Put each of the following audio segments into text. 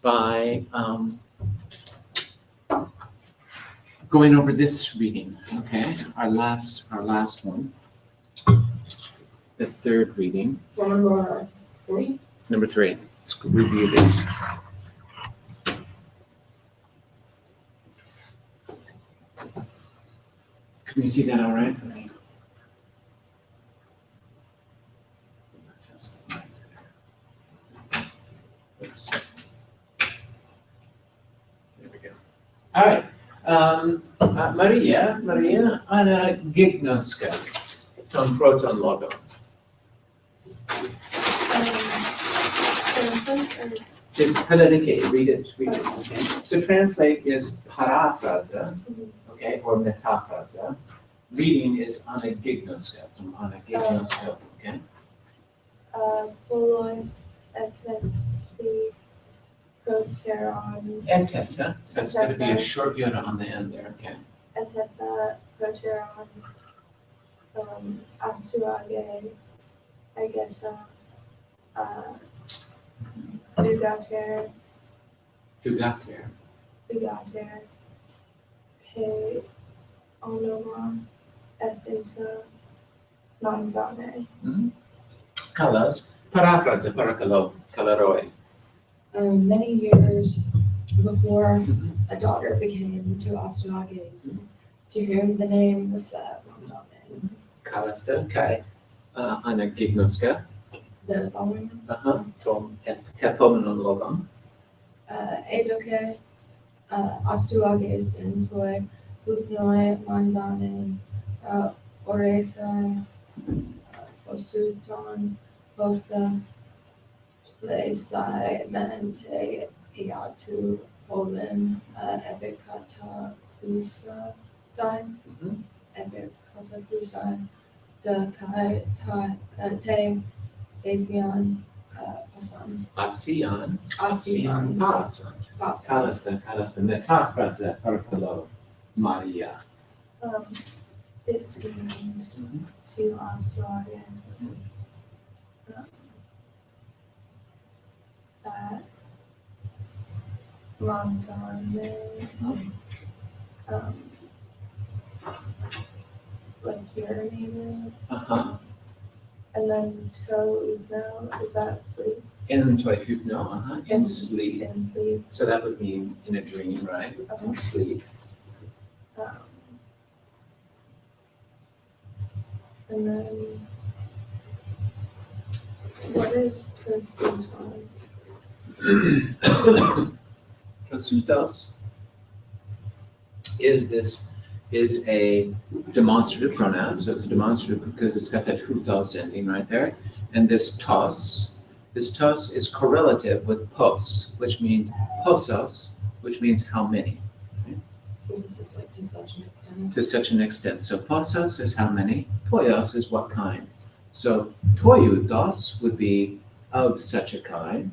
by going over this reading, okay? Our last one, the third reading. Number 3. Number 3. Let's review this. Can you see that all right? Oops. There we go. All right. Maria ana gignoska ton proton logo. Just paladike, read it. Okay. So translate is paraphrasa, okay, or metaphrasa. Reading is anagignoska, from anagignoska, okay? Polos etesi proteron. Etesa, so it's going to be a short yota on the end there, okay? Etesa proteron. Astuage. Ageta. Thugater. He onoma. Ethinta. Mandane. Kalas, paraphrasa, kalaroi. Many years before a daughter became to Astrages, to whom the name was set Mandane. Kalasta, kai, anagignoska. The following Tom hepomenon logon. Edoke Astrages intoi Upnoi Mandane Oresa Osuton Posta Plesai Mente Iatu Polin Epicata Clusa Epicata Clusa De Kai Te Asian Pasan Asian Asian pasan. Pasan Kalasta, metaphrasa, paracalo, Maria. It seemed to Astragas that Mandane like urinated, and then Toudno, is that sleep? In toifutno, in sleep. In sleep. So that would mean in a dream, right? In sleep. And then, what is Tosuton? Tosutos is a demonstrative pronoun, so it's a demonstrative because it's got that hutos ending right there. And this tos is correlative with pos, which means posos, which means how many. Right? So this is like to such an extent. To such an extent. So posos is how many, toios is what kind. So toiutos would be of such a kind,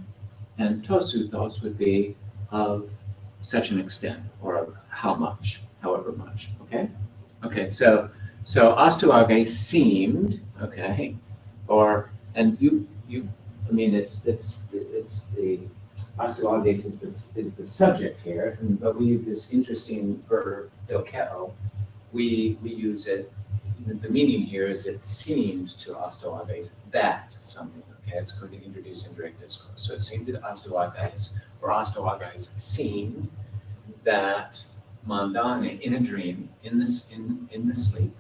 and tosutos would be of such an extent, or of how much, however much, okay? Okay, so Astuage seemed, okay, and you I mean it's the Astuages is the subject here, but we use this interesting verb dokeo. We use it. The meaning here is it seemed to Astuages that something. Okay, it's going to introduce indirect discourse. So it seemed to Astuages, or Astuages seemed that Mandane in a dream, in the sleep,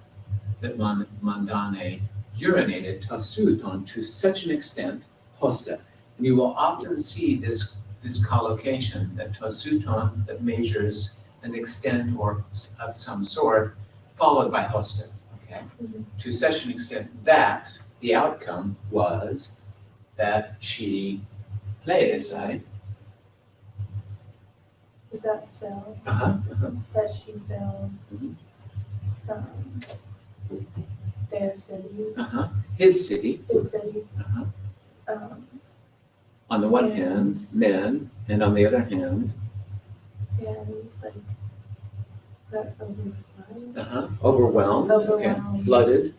that Mandane urinated tosuton to such an extent, hosta. And you will often see this collocation, that tosuton, that measures an extent or of some sort, followed by hosta. Okay, to such an extent that the outcome was that she pleisai. Is that filled? That she filled their city. His city. On the one hand, men, and on the other hand, and like, is that overflowing? Overwhelmed. Okay, flooded.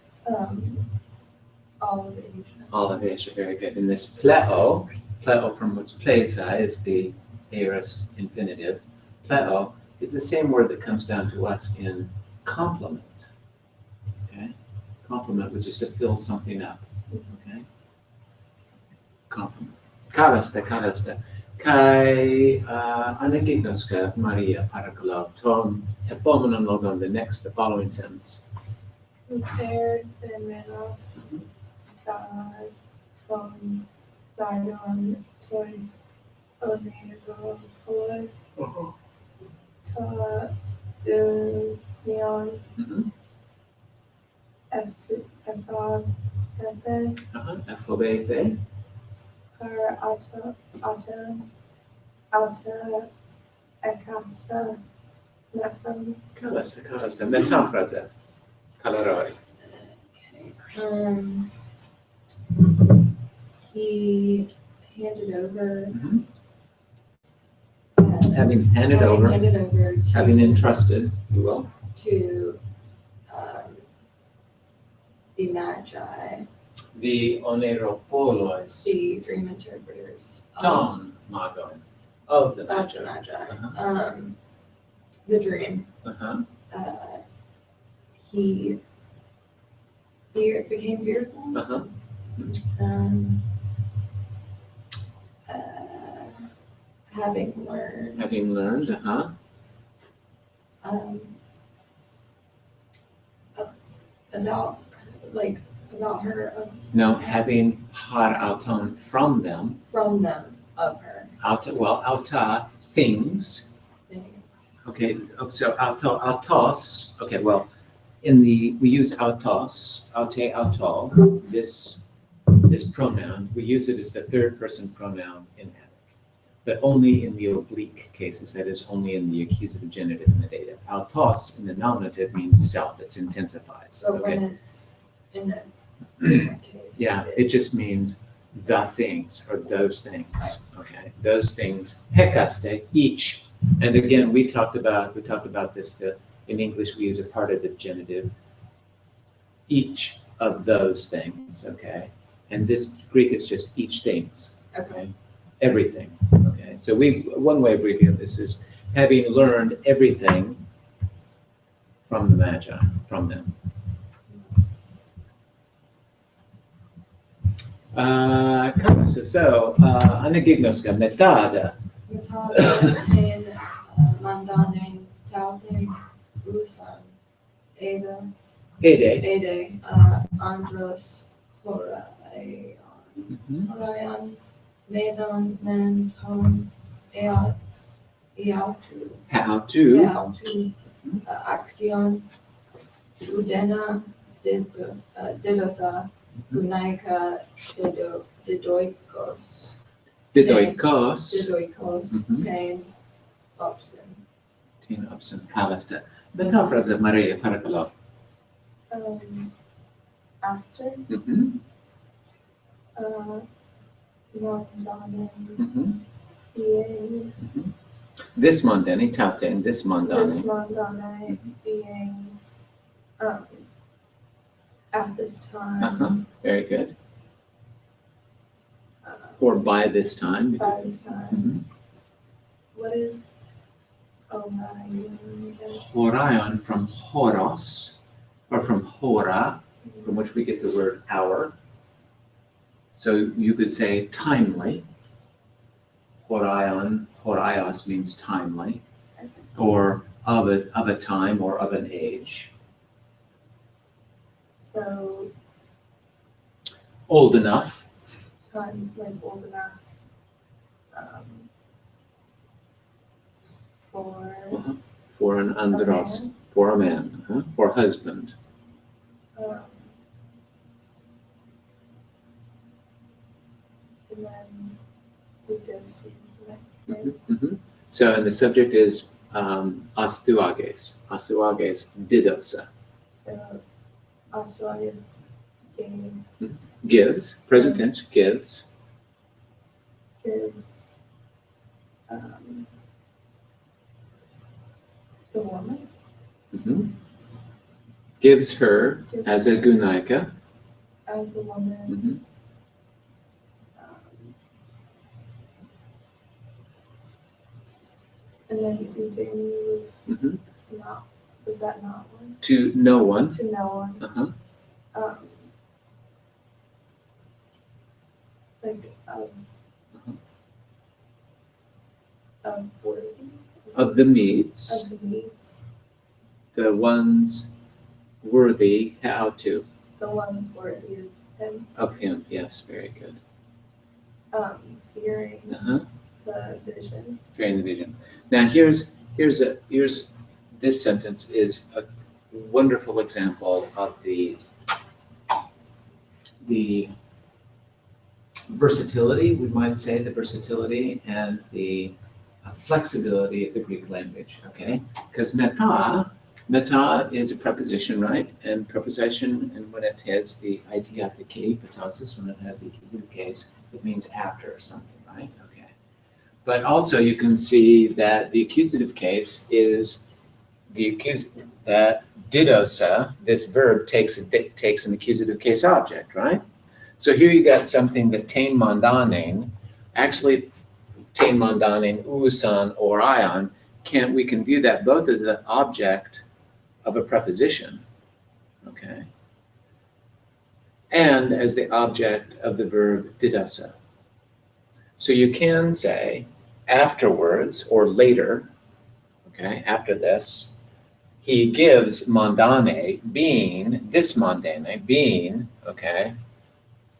All of Asia. All of Asia, very good. And this pleo from which pleisai is aorist infinitive. Pleo is the same word that comes down to us in complement. Okay? Complement, which is to fill something up. Okay? Complement. Kalasta. Kai anagignoska Maria parakalov tom epomenon logon, the following sentence. Compared Menos ta Tom Bagon Toys Onegopolis ta Union Mhm. Efab Efe Ephobeithe. Per Auto Ecasta Nepham Kalasta. Metafraze. Kalaroi. Okay. He handed over. Mhm. Having Having handed over, to, having entrusted, if you will, to the Magi, the oneropolos, the dream interpreters John Magon, of the of the Magi. Magi, the dream. Uh-huh. He became fearful. Uh-huh. Having learned. Having learned, About her No, having har auton from them. from them of her Auta, things. things. Okay, so autos, okay, well, we use autos, aute, auto, this pronoun, we use it as the third person pronoun in Attic, but only in the oblique cases, that is only in the accusative genitive in the dative. Autos in the nominative means self, it intensifies, So okay? when it's in a different case. Yeah, it just means the things or those things, okay? Those things, hekaste, each. And again, we talked about this, that in English we use a partitive genitive. Each of those things, okay? And this Greek is just each things, Okay. everything, okay? So one way of reading this is having learned everything from the Magi, from them. Anagignoska metada. Metada mandanen tauten rusan Ede andros Horayan Medan menton eautu How to axion udena didosa gunaika didoikos Mhm. ten opsin. Tin opsin kalasta. Metafraze Maria parakalov. After Mhm. Mondane Mhm. being This mondani, taute in this this mondani. Mondane being at this time Uh-huh. Very good. Or by this time. by this time. Mhm. What is Orion again? Horion from horos, or from hora, from which we get the word hour. So you could say timely. Horion, horios means timely, or of a time or of an age. So Old enough. time like old enough for For an andros, man. for a man, for husband. And then Didosi is the next word. Mhm. So, and the subject is astuages didosa. So Australia's game Gives, present tense, gives. gives the woman Mhm. Gives her gives as a her gunaika. as a woman Mhm. And then Udemy was Mhm. not, was that not one? To no one. To no one. Uh-huh. Like, Uh-huh. worthy. Of the meats, Of the needs. the ones worthy, how to, The ones worthy of him. of him. Yes, very good. Fearing Uh-huh. the vision. Fearing the vision. Now here's this sentence is a wonderful example of the versatility, we might say, the versatility and the flexibility of the Greek language, okay? Because meta is a preposition, right? And preposition, and when it has the itiatheke, petosis, when it has the accusative case, it means after something, right? Okay. But also you can see that the accusative case is that didosa, this verb takes an accusative case object, right? So here you got something that tein mandanin, actually tein mandanin, usan or ion, we can view that both as the object of a preposition, okay, and as the object of the verb didosa. So you can say afterwards or later, okay, after this, he gives mandane, being, this mandane, being, okay,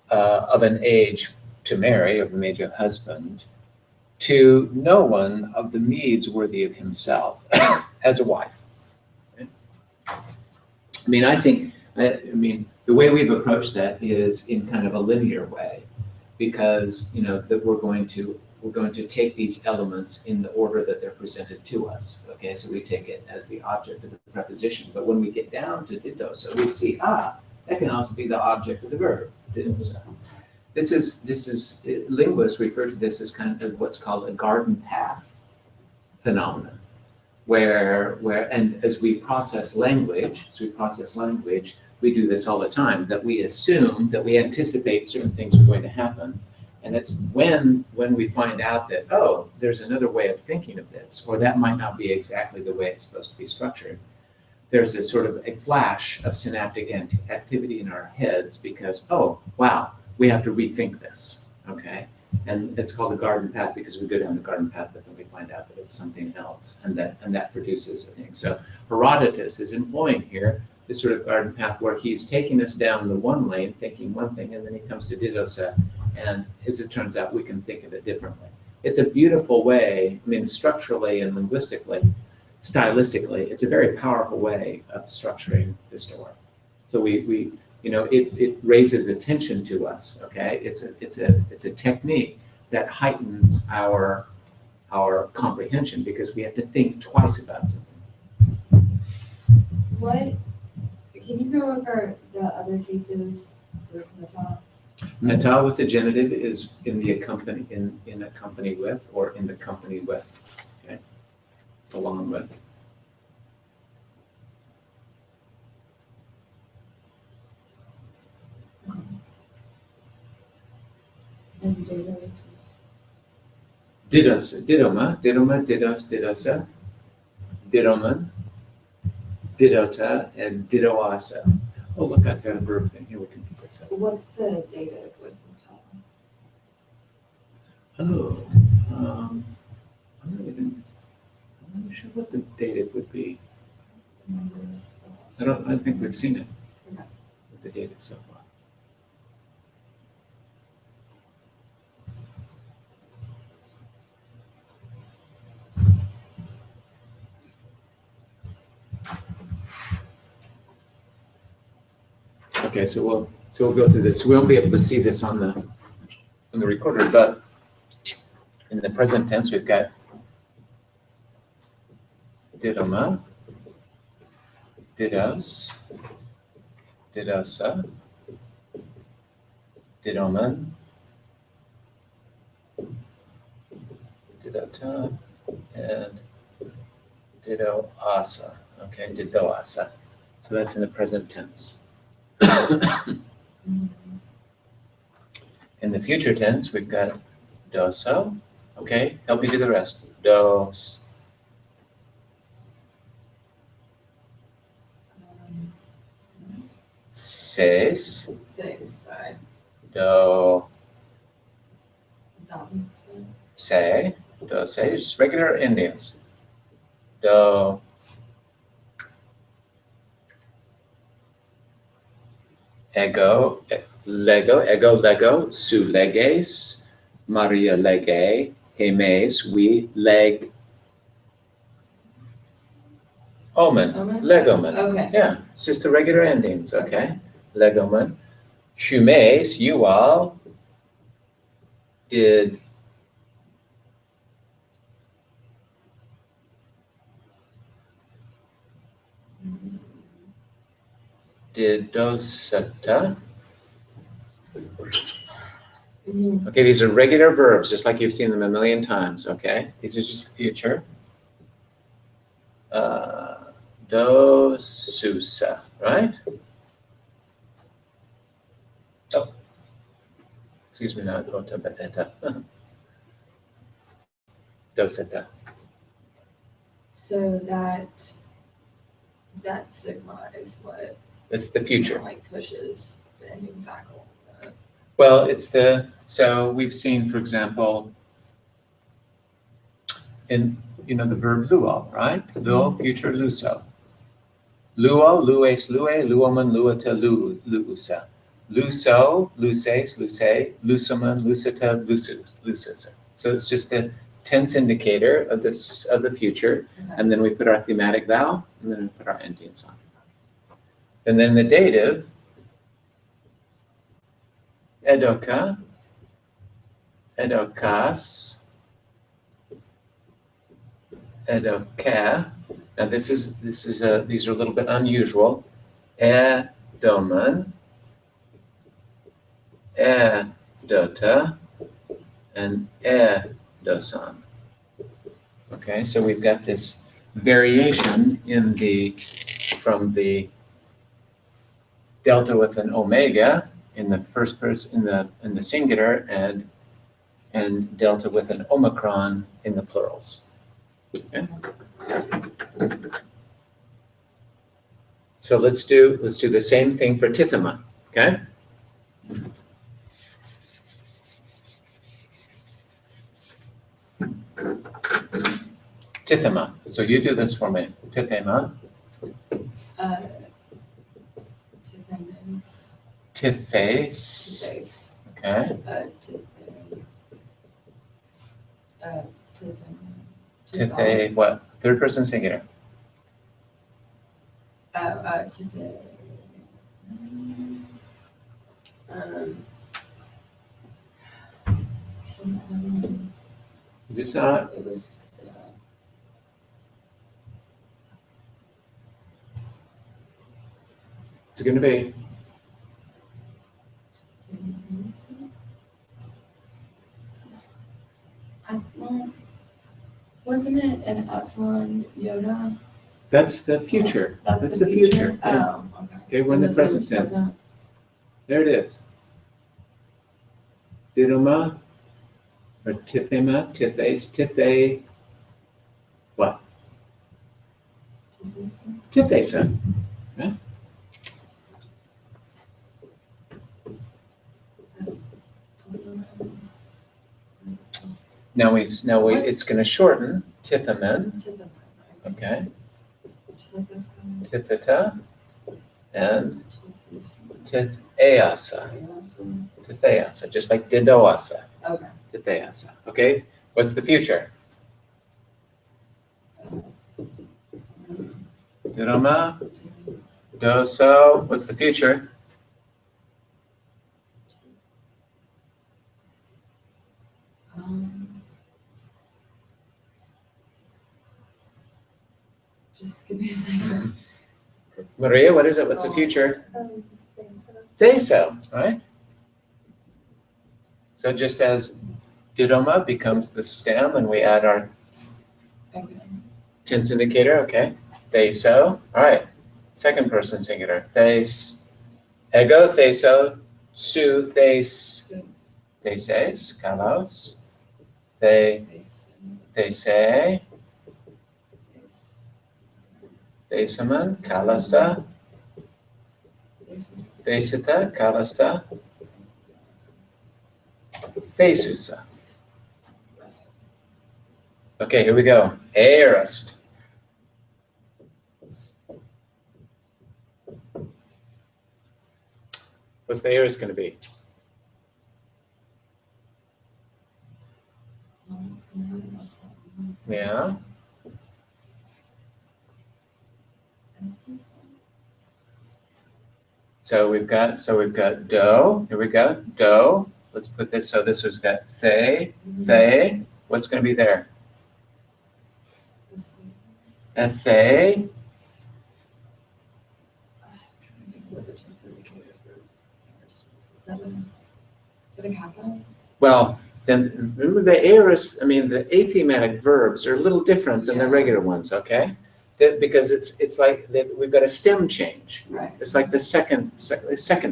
of an age to marry, of an age of husband, to no one of the Medes worthy of himself as a wife. Okay? I mean, the way we've approached that is in kind of a linear way, because that we're going to take these elements in the order that they're presented to us. Okay, so we take it as the object of the preposition, but when we get down to didosa, we see that can also be the object of the verb didosa. This is linguists refer to this as kind of what's called a garden path phenomenon, where and as we process language, we do this all the time, that we assume, that we anticipate certain things are going to happen. And it's when we find out that, oh, there's another way of thinking of this, or that might not be exactly the way it's supposed to be structured. There's a sort of a flash of synaptic activity in our heads because, oh, wow, we have to rethink this, okay? And it's called a garden path because we go down the garden path, but then we find out that it's something else, and that produces a thing. So Herodotus is employing here this sort of garden path where he's taking us down the one lane, thinking one thing, and then he comes to didosa, and as it turns out, we can think of it differently. It's a beautiful way, I mean, structurally and linguistically, stylistically, it's a very powerful way of structuring the story. So it raises attention to us. Okay, it's a technique that heightens our comprehension because we have to think twice about something. What, can you go over the other cases with meta? Meta with the genitive is in the accompany with, or in the company with, okay, along with. And dido? Didos, didoma, didos, didosa, didoman, didota, and didoasa. Oh, look, I've got a verb thing here. We can put this up. What's the dative with meta? Oh, I'm not sure what the dative would be. I don't think we've seen it Okay. with the dative so far. Okay, so we'll go through this. We won't be able to see this on the recorder, but in the present tense, we've got didoma, didos, didosa, didoman, didota, and didoasa. Okay, didoasa. So that's in the present tense. In the future tense, we've got doso. Okay, help me do the rest. Dos, Seis. Sorry. Do, Is that what it's saying? say. Do, say. Just regular Indians. Do. Ego, Lego, su leges, Maria lege, hemes, we leg, omen, legomen. Okay. Yeah, it's just the regular endings, okay? Legomen. Humes, you all did didoseta. Mhm. Okay, these are regular verbs, just like you've seen them a million times, okay? These are just the future. Dosusa, right? Oh, excuse me, not ota, but eta. Doseta. So that sigma is what That's the future. like pushes the ending back a little bit. Well, it's so we've seen, for example, in, the verb luo, right? Luo, future, luso. Luo, lues, lue, luoman, luata, luusa. Luso, luses, luse, lusoman, lusata, lusasa. So it's just the tense indicator of the future, Okay. and then we put our thematic vowel, and then we put our endings on. And then the dative, edoka, edokas, edoka. Now these are a little bit unusual. Edoman, edota, and edosan. Okay, so we've got this variation from the delta with an omega in the first person in the singular, and delta with an omicron in the plurals. Okay. So let's do the same thing for tithema. Okay. Tithema. So you do this for me. Tithema. Tithes. Okay. Tithe. What? Third person singular. Tithe. You saw it. It was. It's going to be. Wasn't it an epsilon iota? That's the future. That's the future. Yeah. Oh, okay. Okay, we're in the And this is present tense. present. There it is. Didoma, or tithema, tithes, tithe. What? Tithesa. Yeah. Now it's going to shorten tithamen. Okay. Titheta and titheasa. Titheasa, just like didoasa. Okay. Titheasa. Okay. What's the future? Didoma. Doso. What's the future? Just give me a second. Maria, what is it? What's the future? Theso. Theso, right? So just as didoma becomes the stem and we add our Okay. tense indicator, okay? Theso, all right. Second person singular. Thes, ego, theso, su, thes, theses, kalos, these, thesomen, kalasta, Fesita, kalasta, fesusa. Okay, here we go. Aorist. What's the aorist going to be? Well, it's gonna have an upset. Yeah. So we've got do. Here we go. Do. Let's put this. So this has got fe. What's going to be there? Fe. What the tense indicator for aorist is that a kappa? Well, then remember the aorist. I mean, the athematic verbs are a little different than the Yeah. regular ones. Okay. Because it's like we've got a stem change. Right. It's like the second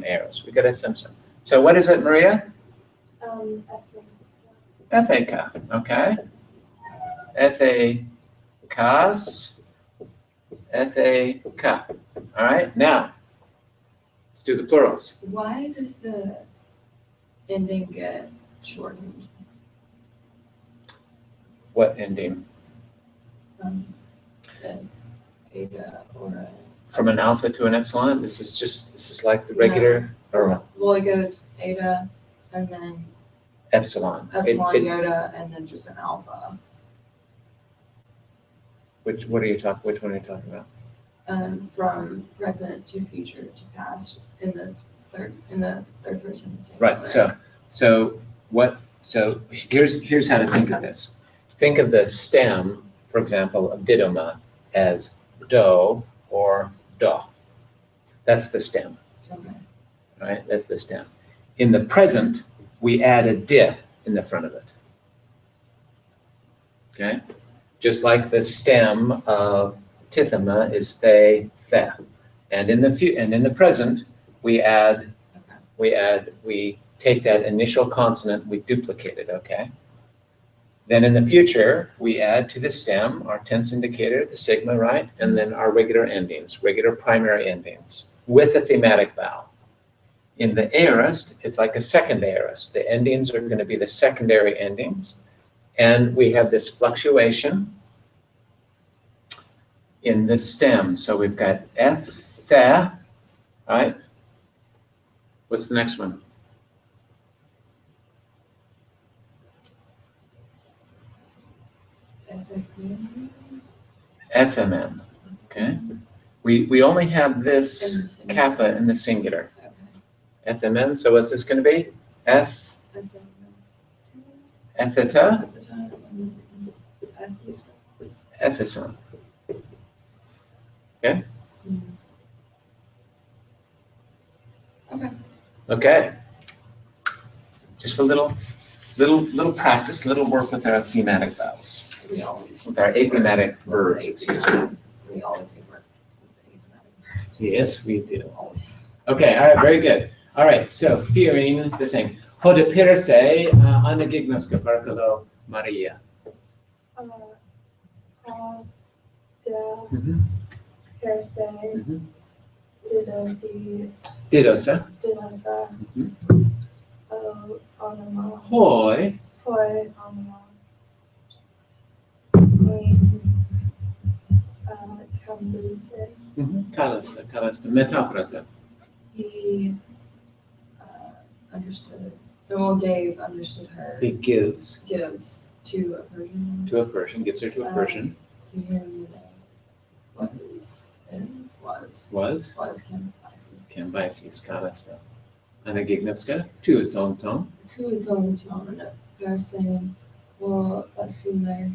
aorist. We've got a stem. So what is it, Maria? Etheka, okay. Ethekas, etheka. All right, now let's do the plurals. Why does the ending get shortened What ending? from an eta or a? From an alpha to an epsilon? This is like the regular or Well, it goes eta and then epsilon. epsilon, It- iota, and then just an alpha. which one are you talking about? From present to future to past in the third person. Right. singular. So here's how to think of this. Think of the stem, for example, of didoma as do or do. That's the stem, Okay. right? That's the stem. In the present, we add a di in the front of it. Okay? Just like the stem of tithema is the. And in the present, we take that initial consonant, we duplicate it, okay? Then in the future, we add to the stem our tense indicator, the sigma, right? And then our regular endings, regular primary endings with a thematic vowel. In the aorist, it's like a second aorist. The endings are going to be the secondary endings. And we have this fluctuation in the stem. So we've got the, right? What's the next one? FMN, okay? We only have this kappa in the singular. Okay. FMN, so what's this going to be? F, etheta, ethison. Okay? Okay. Okay. Just a little practice, little work with our thematic vowels, We always. with our athematic verbs, excuse me. We always work with athematic verbs. Yes, we do. Always. Okay, all right, very good. All right, so fearing the thing. Hode pirse anagignoska parkalo Maria. Perse, Mhm. Didosi, Didosa. Dinosa, Mhm. Onoma, Hoi. Hoi, Onoma, Queen, Cambusis, Kalasta, metafrata. He understood, well, understood her, He gives gives to a Persian, to a Persian, gives her to a Persian. to him the name was Cambyses. Cambyses, kalasta. Anagignoska, tu tonton. To Don John Persian or Basileus,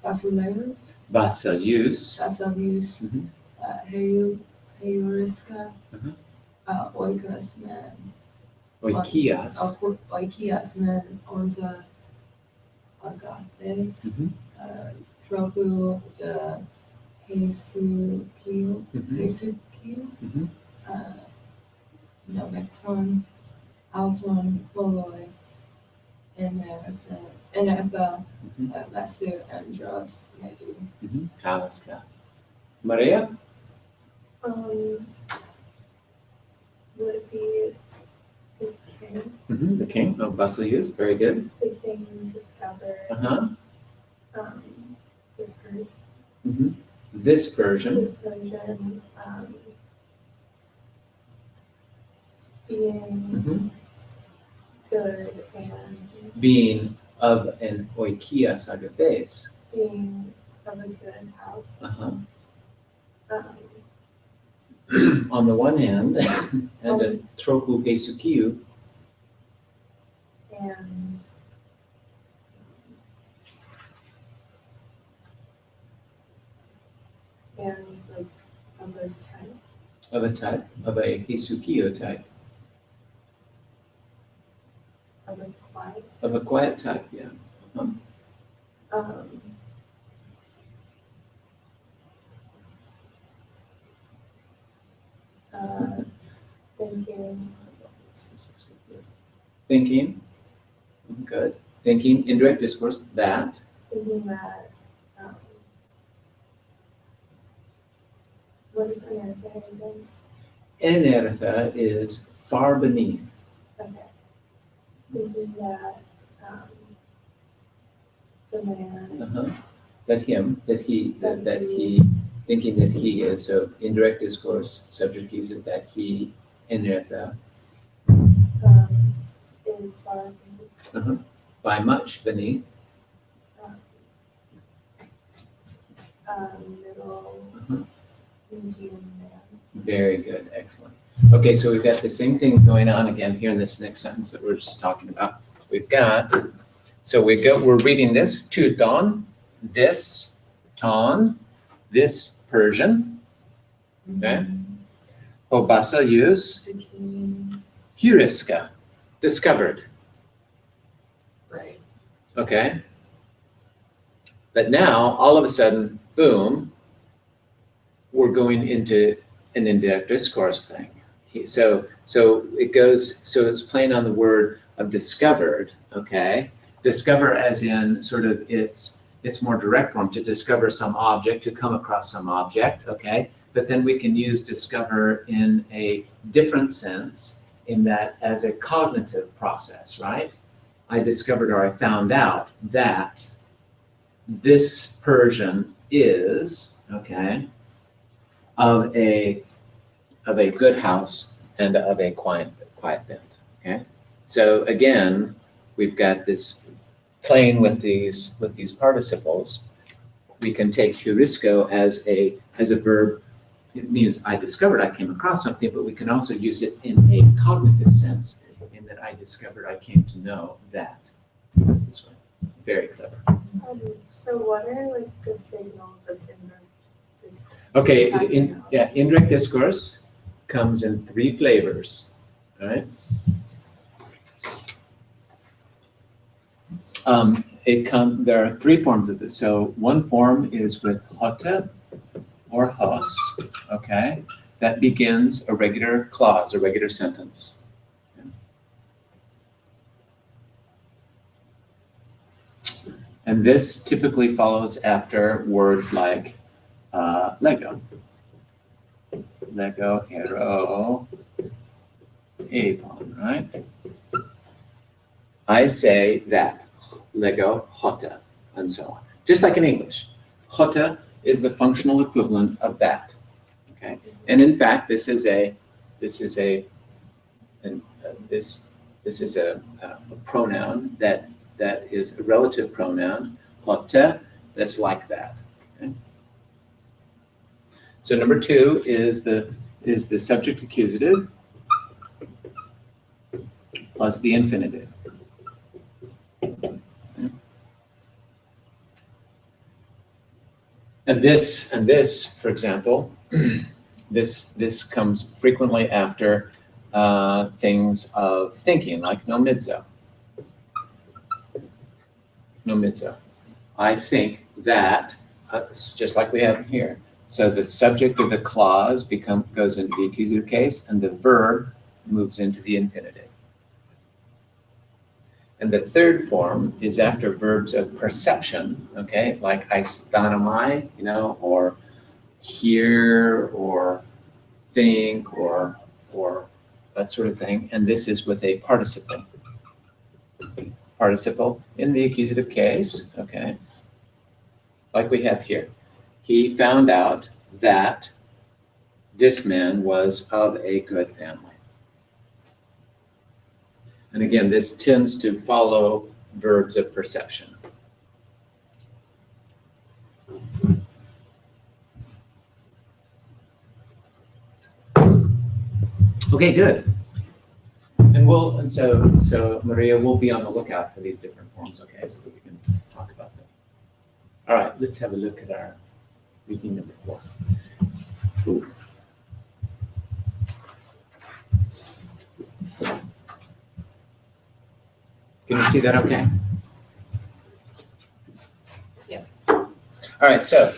Basilius. Basilius, Mhm. Heuriska, Mhm. Oikos men, Oikias. Oikias men, unter Agathes, Mhm. Tropu de Hesukiu, Mhm. Nomexon, Alton, Poloi, Enertha, Mhm. Mesu, Andros, Medu. Mhm. Kalasta. Maria? would it be the king? The king, oh, basileus, very good. The king discovered Uh-huh. the Persian, This version, this Persian being good and being of an oikias agathés. being of a good house. On the one hand, and a trochu pesukiu, and like of a type. of a type, of a pesukiu type, Of a quiet. of a quiet type, yeah. Thinking. Thinking, good. Thinking, indirect discourse, that. Thinking that. What is unearthing again? Enertha is far beneath. Okay. Thinking that the man. That him, that he, thinking that he is, so indirect discourse, subject accusative, that he, enertha, is far beneath. by much beneath. Middle. Medium man. Very good, excellent. Okay, so we've got the same thing going on again here in this next sentence that we're just talking about. We're reading this, Tuton, this, ton, this Persian, okay? Obasilius, The king. heuriska, discovered, Right. okay? But now, all of a sudden, boom, we're going into an indirect discourse thing. So it's playing on the word of discovered, okay? Discover as in sort of its more direct form, to discover some object, to come across some object, okay? But then we can use discover in a different sense, in that as a cognitive process, right? I discovered, or I found out that this Persian is, okay, of a good house and of a quiet bent, okay? So again, we've got this playing with these participles. We can take heurisco as a verb. It means I discovered, I came across something, but we can also use it in a cognitive sense, in that I discovered, I came to know that. That's this way. Very clever. So what are like the signals of indirect discourse? Okay, indirect discourse comes in 3 flavors, all right? There are 3 forms of this. So one form is with hote or hos, okay? That begins a regular clause, a regular sentence. Okay. And this typically follows after words like Lego, hero, apon, right? I say that, Lego, hote, and so on. Just like in English. Hote is the functional equivalent of that, okay? And in fact, this is a pronoun that is a relative pronoun, hote, that's like that. Okay? So number 2 is the subject accusative plus the infinitive. And this, for example, this comes frequently after things of thinking, like nomidzo. Nomidzo. I think that, just like we have here. So the subject of the clause goes into the accusative case, and the verb moves into the infinitive. And the third form is after verbs of perception, okay, like aistanomai, or hear, or think, or that sort of thing. And this is with a participle. Participle in the accusative case, okay? Like we have here. He found out that this man was of a good family. And again, this tends to follow verbs of perception. Okay, good. And so Maria, we'll be on the lookout for these different forms, okay, so that we can talk about them. All right, let's have a look at our reading number 4. Ooh. Can you see that okay? Yeah. All right, so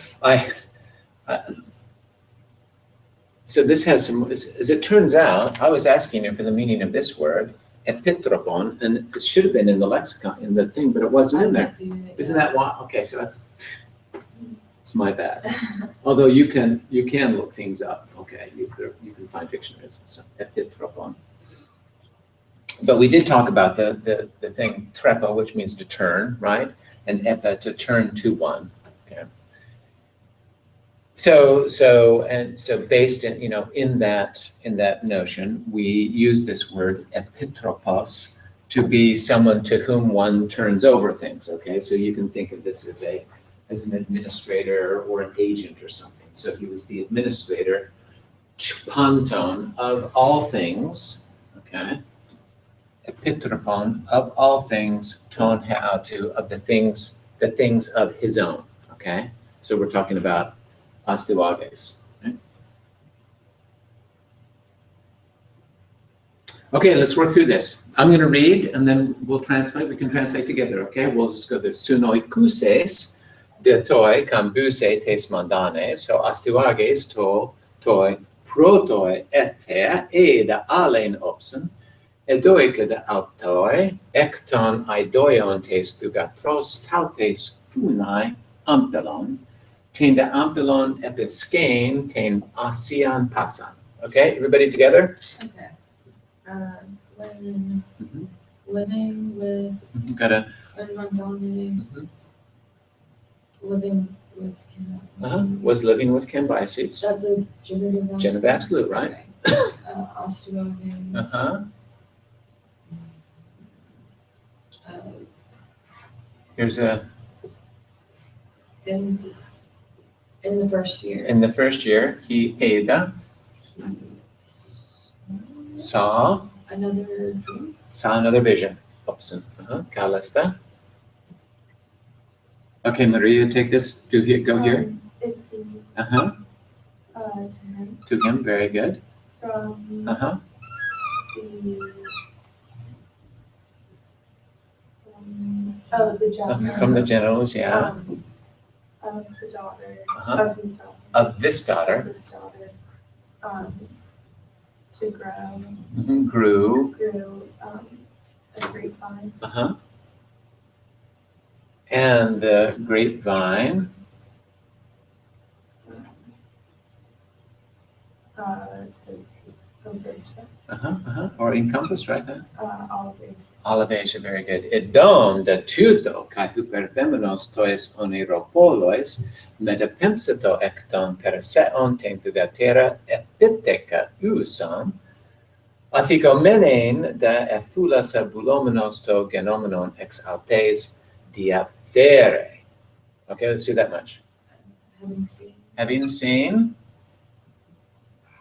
so this has some, as it turns out, I was asking him for the meaning of this word, epitropon, and it should have been in the lexicon, in the thing, but it wasn't in there. Isn't that why? Okay, so it's my bad. Although you can look things up, okay? You can find dictionaries and stuff, epitropon. But we did talk about the thing trepo, which means to turn, right? And epa, to turn to one, okay? So based in that notion, we use this word epitropos to be someone to whom one turns over things. Okay, so you can think of this as an administrator or an agent or something. So he was the administrator, panton, of all things. Okay, epitropon, of all things, ton heautu, of the things of his own. Okay, so we're talking about astuages. Okay, let's work through this. I'm going to read, and then we'll translate. We can translate together, okay? We'll just go there. Sunoikuses de toi cambuse tes mandanes, so astuages toi protoi ete eda alein opsen, edoike de autoi, ekton aidoion tes dugatros tautes funai ampelon, ten de ampelon episkein, ten asian pasan. Okay, everybody together? Okay. Living with Gotta. Mandone, living with Was living with Cambyses. That's a genitive Genitive absolute, right? Okay. Osteoages. Here's a. In the first year. In the first year, he Ada He saw another dream. Saw another vision. Opsen. Kalista. Okay, Maria, take this. Go here. It's in, To to him him. Very good. from Uh-huh. the generals. From the generals, yeah. Of the daughter, Uh-huh. of his daughter. Of this daughter. This daughter, to grow, Grew. a grapevine. Uh-huh. And the grapevine. Or encompass, right? Olive. Olivasia, very good. Edom de tuto kai hyperfeminos tois oniropolois metapempseto ekton perseon tentugatera epiteca usam athikomenein de ephulas abulomenos to genomenon ex altes diaphthere. Okay, let's do that much. Having seen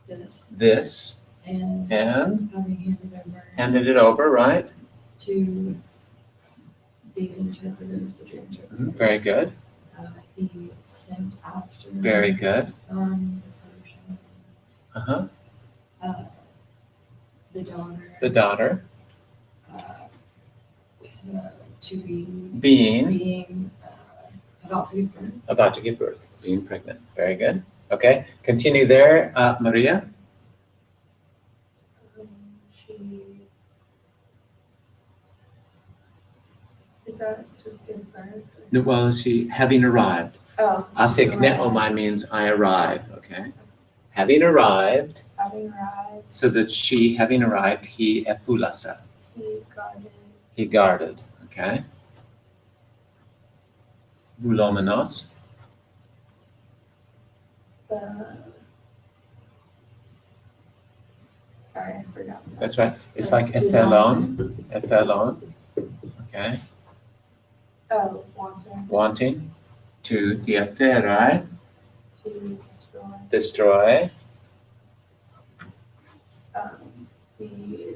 this and having having handed it over, right? To the interpreters, the dream interpreters. Very good. He sent after. Very good. From the Persians. The daughter. To be being about to give birth. About to give birth, being pregnant. Very good. Okay, continue there, Maria. Is that just give birth? Well, she having arrived. Oh. Athik ne'omai means I arrive. Okay, having arrived. having arrived, So that she, having arrived, he efulasa. he guarded, He guarded. Okay. Boulomenos. the. Sorry, I forgot. that. That's right. It's So like design. ephelon. Okay. Oh, wanting Wanting to diaptherai, to destroy destroy the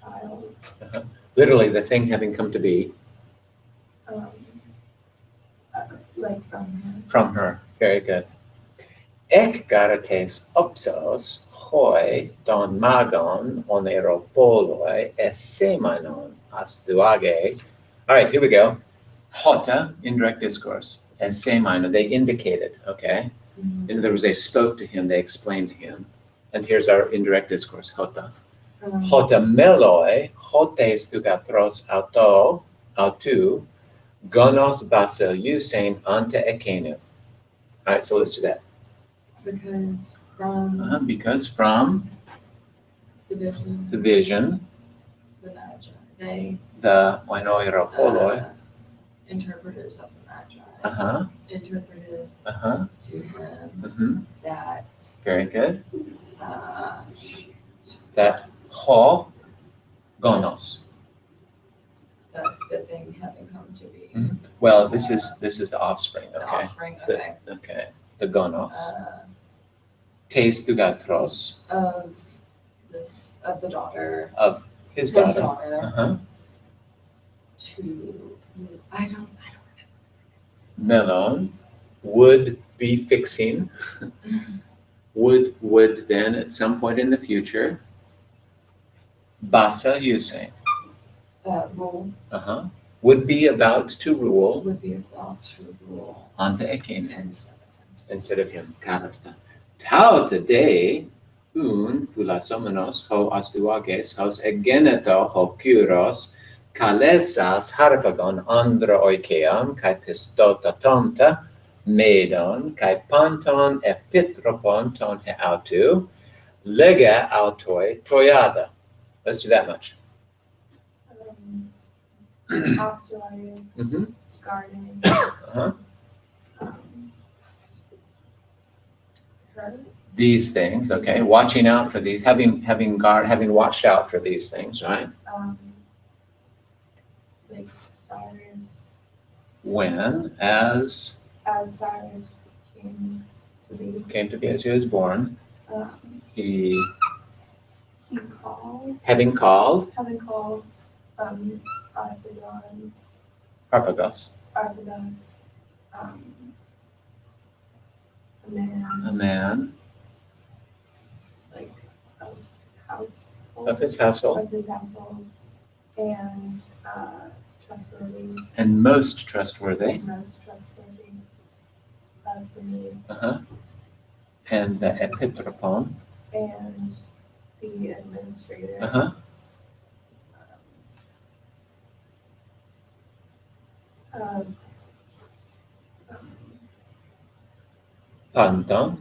child, literally the thing having come to be um, like from her. Very good. Ek garates opsos hoi don magon oneropoloi esemanon astuage. All right, here we go. Hota, indirect discourse, esemanon, they indicated, okay? In other words, they spoke to him, they explained to him. And here's our indirect discourse, hota. Hota meloi, hotes thugatros autu, gonos basiliusein ante ekenu. All right, so let's do that. Because from Because from the vision, the vision, the magi, they the oinoiropoloi, interpreters of the magi interpreted to him mm-hmm. that Very good. shoot, That ho gonos. the thing having come to be. Well, this is the offspring, The okay? offspring, The- okay. Okay. The gonos. Teis Teis thugatros, of the daughter, of his his daughter. daughter, to I don't Melon would be fixing, would then at some point in the future, basa using, rule would be about to rule would be about to rule ante ekene instead of him. instead of him. Kalasta. Tau today, un fulasomenos ho astuages hos egeneto ho kyros, kalesas harpagon andra oikeam, kai pistota tonta, medon, kai panton epitropon ton he autu, lega autoi toyada. Let's do that much. Australia's Mhm. gardening. Uh-huh. Her, These things, okay, watching out for these, having watched out for these things, right? like Cyrus, When, as Cyrus came to be, as he was born, he, he having called having called, Harpagos, Arpagus, a man, a man like, of household. of his household, and trustworthy, and most trustworthy, most trustworthy of the needs, and the epitropon, and the administrator, of panton,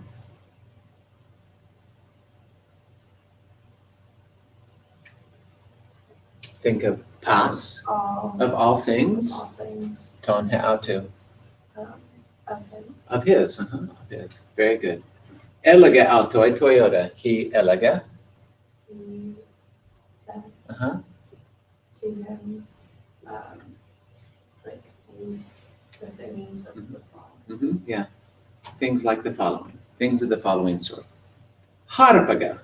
think of pas, all of all things, things ton he autu, of him. of his, very good. Elega autoi Toyota, he elega, He said uh-huh, to him, like these the things of the fall. yeah, things like the following, things of the following sort. Harpaga,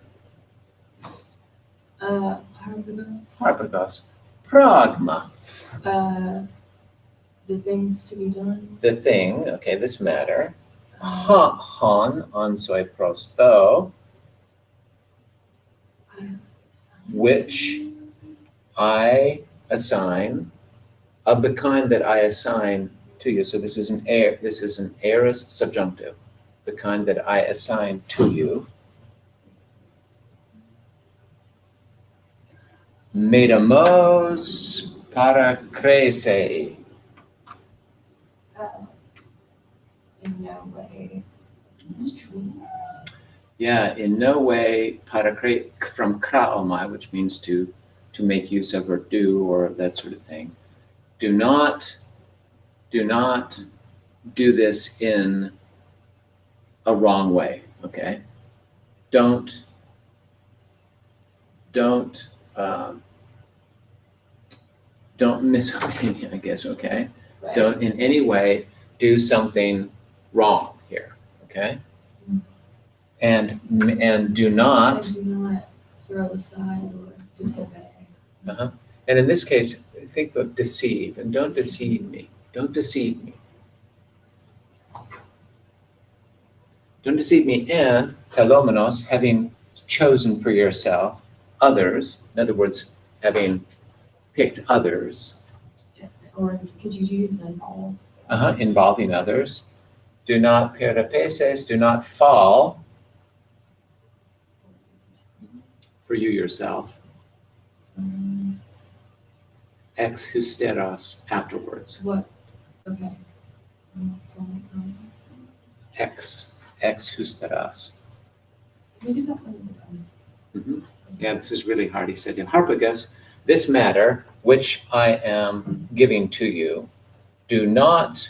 Harpagos, pragma, the things to be done. the thing, okay, this matter, hon onsoi prosto, which I assign, of the kind that I assign to you. So this is an aorist subjunctive, the kind that I assign to you. Metamos paracresei. In no way mistreats. Yeah, in no way parakre from kraomai, which means to make use of or do or that sort of thing. Do not do this in a wrong way, okay? Don't misobey me, I guess, okay? Right. Don't in any way do something wrong here, okay? And do not, And do not throw aside or disobey. and in this case, think of deceive, and don't deceive me. Don't deceive me. Don't deceive me, and telomenos, having chosen for yourself others, in other words, having picked others, Or could you use involve? involving others. Do not peripeses, do not fall for you yourself. Ex hysteros, afterwards. What? Okay. Forming concept. Ex hysteros. Can we do that sentence again? Yeah, this is really hard. He said, Harpagus, this matter which I am giving to you, do not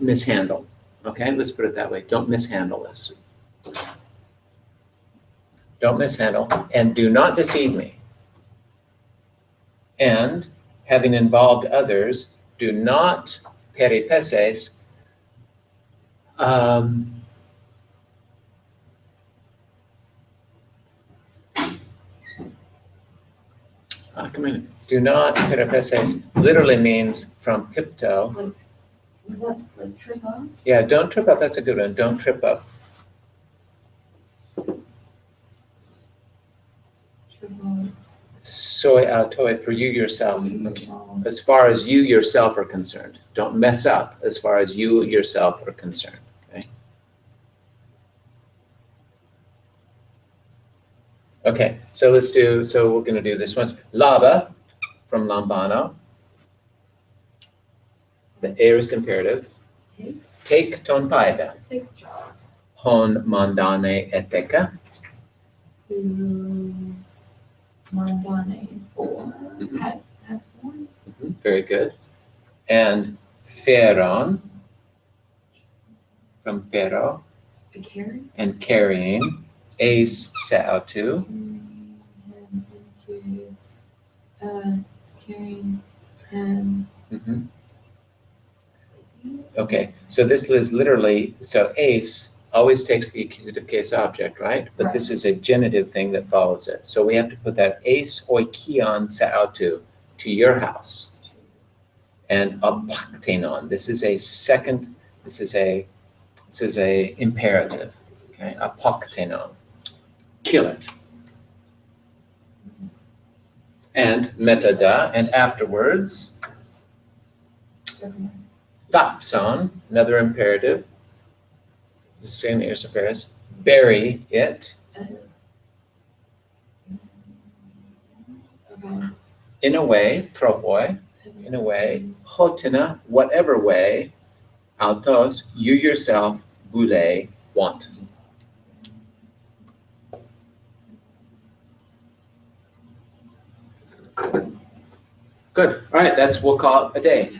mishandle. Okay, let's put it that way. Don't mishandle this. Don't mishandle, and do not deceive me. And having involved others, do not peripeses, come in. Do not peripeses literally means from pipto. Is that like trip up? Yeah, don't trip up. That's a good one. Don't trip up. Trip up. Soy autoi for you yourself. Yourself. As far as you yourself are concerned. Don't mess up as far as you yourself are concerned. Okay. Okay, so we're gonna do this one. Lava from Lambano. The air is comparative. Take ton paida. Take jobs. Hon mandane eteka. Who Mandane or had born. Very good. And Pharaon from Pharaoh. A carry. And carrying. Ace se'autu. Him into carrying him. Okay, so this is literally, so ace always takes the accusative case object, right? But this is a genitive thing that follows it. So we have to put that ace oikion se'autu, to your house. And apaktenon, this is a imperative, okay? Apaktenon, kill it. And metada, and afterwards, Okay. thapson, another imperative, the same as Paris, bury it Okay. in a way, tropoi, in a way, hotina, whatever way, autos, you yourself, boule, want. Good, all right, we'll call it a day.